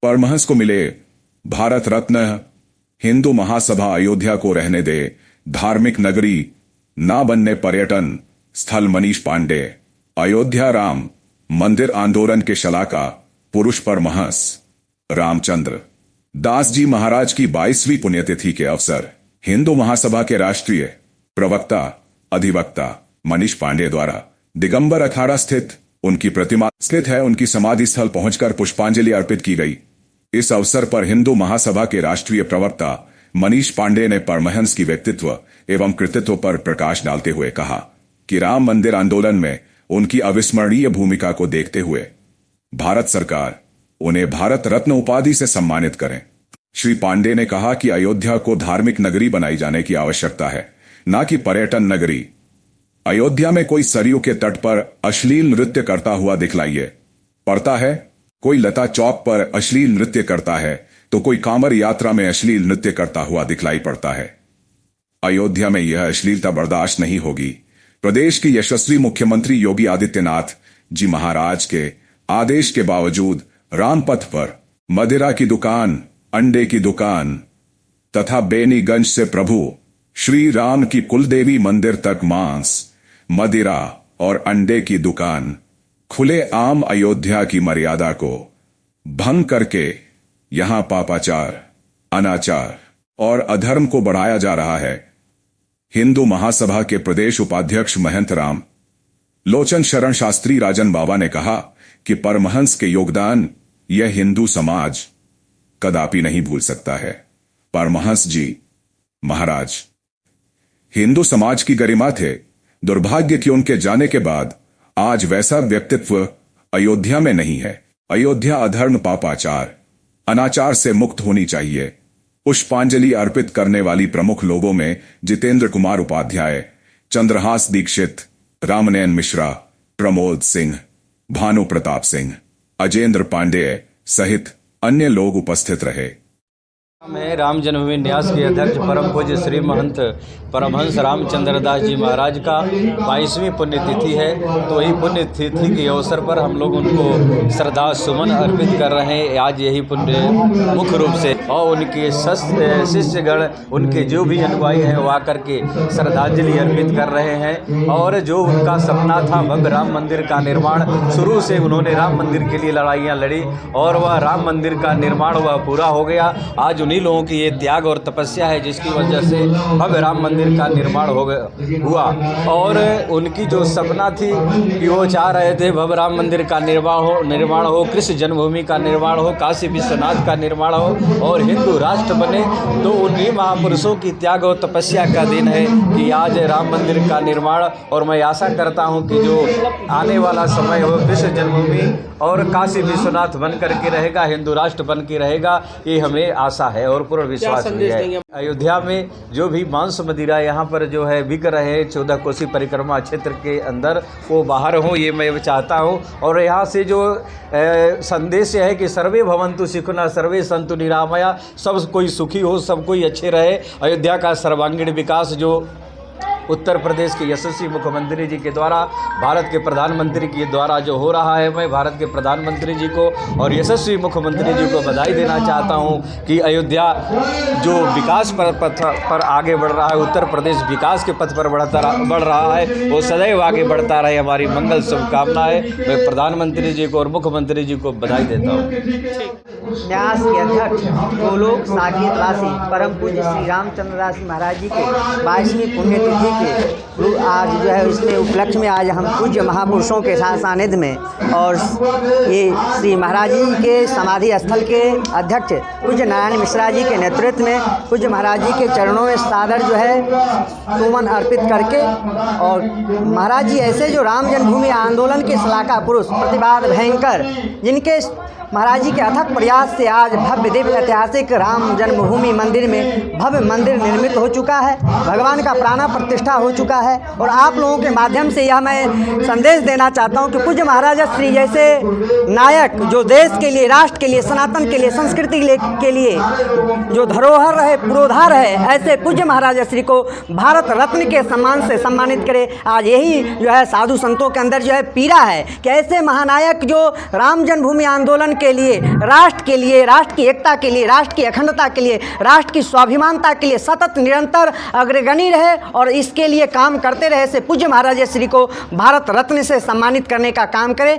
परमहंस को मिले भारत रत्न। हिंदू महासभा अयोध्या को रहने दे धार्मिक नगरी, ना बनने पर्यटन स्थल। मनीष पांडे। अयोध्या राम मंदिर आंदोलन के शलाका पुरुष परमहंस रामचंद्र दास जी महाराज की 22वीं पुण्यतिथि के अवसर हिंदू महासभा के राष्ट्रीय प्रवक्ता अधिवक्ता मनीष पांडे द्वारा दिगंबर अखाड़ा स्थित उनकी प्रतिमा स्थित है उनकी समाधि स्थल पहुंचकर पुष्पांजलि अर्पित की गई। इस अवसर पर हिंदू महासभा के राष्ट्रीय प्रवक्ता मनीष पांडे ने परमहंस की व्यक्तित्व एवं कृतित्व पर प्रकाश डालते हुए कहा कि राम मंदिर आंदोलन में उनकी अविस्मरणीय भूमिका को देखते हुए भारत सरकार उन्हें भारत रत्न उपाधि से सम्मानित करें। श्री पांडे ने कहा कि अयोध्या को धार्मिक नगरी बनाई जाने की आवश्यकता है, न कि पर्यटन नगरी। अयोध्या में कोई सरयू के तट पर अश्लील नृत्य करता हुआ दिखलाइए पड़ता है, कोई लता चौक पर अश्लील नृत्य करता है तो कोई कांवर यात्रा में अश्लील नृत्य करता हुआ दिखलाई पड़ता है। अयोध्या में यह अश्लीलता बर्दाश्त नहीं होगी। प्रदेश के यशस्वी मुख्यमंत्री योगी आदित्यनाथ जी महाराज के आदेश के बावजूद रामपथ पर मदिरा की दुकान, अंडे की दुकान तथा बेनीगंज से प्रभु श्री राम की कुलदेवी मंदिर तक मांस, मदिरा और अंडे की दुकान खुले आम अयोध्या की मर्यादा को भंग करके यहां पापाचार, अनाचार और अधर्म को बढ़ाया जा रहा है। हिंदू महासभा के प्रदेश उपाध्यक्ष महंत राम लोचन शरण शास्त्री राजन बाबा ने कहा कि परमहंस के योगदान यह हिंदू समाज कदापि नहीं भूल सकता है। परमहंस जी महाराज हिंदू समाज की गरिमा थे। दुर्भाग्य कि उनके जाने के बाद आज वैसा व्यक्तित्व अयोध्या में नहीं है। अयोध्या अधर्म, पापाचार, अनाचार से मुक्त होनी चाहिए। पुष्पांजलि अर्पित करने वाली प्रमुख लोगों में जितेंद्र कुमार उपाध्याय, चंद्रहास दीक्षित, रामनयन मिश्रा, प्रमोद सिंह, भानु प्रताप सिंह, अजेंद्र पांडेय सहित अन्य लोग उपस्थित रहे। मैं राम जन्मभूमि न्यास के अध्यक्ष परम पूज्य श्री महंत परमहंस रामचंद्र दास जी महाराज का 22वीं पुण्यतिथि है। तो वही पुण्यतिथि के अवसर पर हम लोग उनको श्रद्धा सुमन अर्पित कर रहे हैं। आज यही पुण्य मुख्य रूप से और उनके शिष्यगण, उनके जो भी अनुयायी हैं वो आकर के श्रद्धांजलि अर्पित कर रहे हैं। और जो उनका सपना था भव्य राम मंदिर का निर्माण, शुरू से उन्होंने राम मंदिर के लिए लड़ाइयाँ लड़ी और वह राम मंदिर का निर्माण वह पूरा हो गया। आज उन्हीं लोगों की ये त्याग और तपस्या है जिसकी वजह से भव्य राम मंदिर का निर्माण हुआ। और उनकी जो सपना थी कि वो चाह रहे थे भव्य राम मंदिर का निर्माण हो, कृष्ण जन्मभूमि का निर्माण हो, काशी विश्वनाथ का निर्माण हो और हिंदू राष्ट्र बने। तो उन्हीं महापुरुषों की त्याग और तपस्या का दिन है कि आज राम मंदिर का निर्माण। और मैं आशा करता हूँ कि जो आने वाला समय हो कृष्ण जन्मभूमि और काशी विश्वनाथ बन करके रहेगा, हिंदू राष्ट्र बन के रहेगा, ये हमें आशा है और पूर्ण विश्वास भी है। अयोध्या में जो भी मांस मदिरा यहाँ पर जो है बिक रहे हैं 14 कोसी परिक्रमा क्षेत्र के अंदर, वो बाहर हो, ये मैं चाहता हूँ। और यहाँ से जो संदेश है कि सर्वे भवन्तु सुखिनः सर्वे सन्तु निरामया, सब कोई सुखी हो, सब कोई अच्छे रहे। अयोध्या का सर्वांगीण विकास जो उत्तर प्रदेश के यशस्वी मुख्यमंत्री जी के द्वारा, भारत के प्रधानमंत्री के द्वारा जो हो रहा है, मैं भारत के प्रधानमंत्री जी को और यशस्वी मुख्यमंत्री जी को बधाई देना चाहता हूं कि अयोध्या जो विकास पथ पर आगे बढ़ रहा है, उत्तर प्रदेश विकास के पथ पर बढ़ रहा है, वो सदैव आगे बढ़ता रहे। हमारी मंगल शुभकामनाएं। मैं प्रधानमंत्री जी को और मुख्यमंत्री जी को बधाई देता हूँ। न्यास के अध्यक्ष गोलोक साकेत वासी परम पूज्य श्री रामचंद्र दास महाराज जी के 22वीं पुण्यतिथि के आज जो है उसके उपलक्ष्य में आज हम पूज्य महापुरुषों के साथ सानिध्य में और ये श्री महाराज जी के समाधि स्थल के अध्यक्ष पूज्य नारायण मिश्रा जी के नेतृत्व में पूज्य महाराज जी के चरणों में सादर जो है सुमन अर्पित करके, और महाराज जी ऐसे जो राम जन्मभूमि आंदोलन के शलाका पुरुष, प्रतिवाद भयंकर, जिनके महाराज जी के अथक प्रयास से आज भव्य दिव्य ऐतिहासिक राम जन्मभूमि मंदिर में भव्य मंदिर निर्मित हो चुका है, भगवान का प्राण प्रतिष्ठा हो चुका है। और आप लोगों के माध्यम से यह मैं संदेश देना चाहता हूँ कि पूज्य महाराजा श्री जैसे नायक जो देश के लिए, राष्ट्र के लिए, सनातन के लिए, संस्कृति के लिए जो धरोहर है, पुरोधार है, ऐसे पूज्य महाराजा श्री को भारत रत्न के सम्मान से सम्मानित करे। आज यही जो है साधु संतों के अंदर जो है पीड़ा है कि ऐसे महानायक जो राम जन्मभूमि आंदोलन के लिए, राष्ट्र के लिए, राष्ट्र की एकता के लिए, राष्ट्र की अखंडता के लिए, राष्ट्र की स्वाभिमानता के लिए सतत निरंतर अग्रगणी रहे और इसके लिए काम करते रहे, से पूज्य महाराजा श्री को भारत रत्न से सम्मानित करने का काम करे।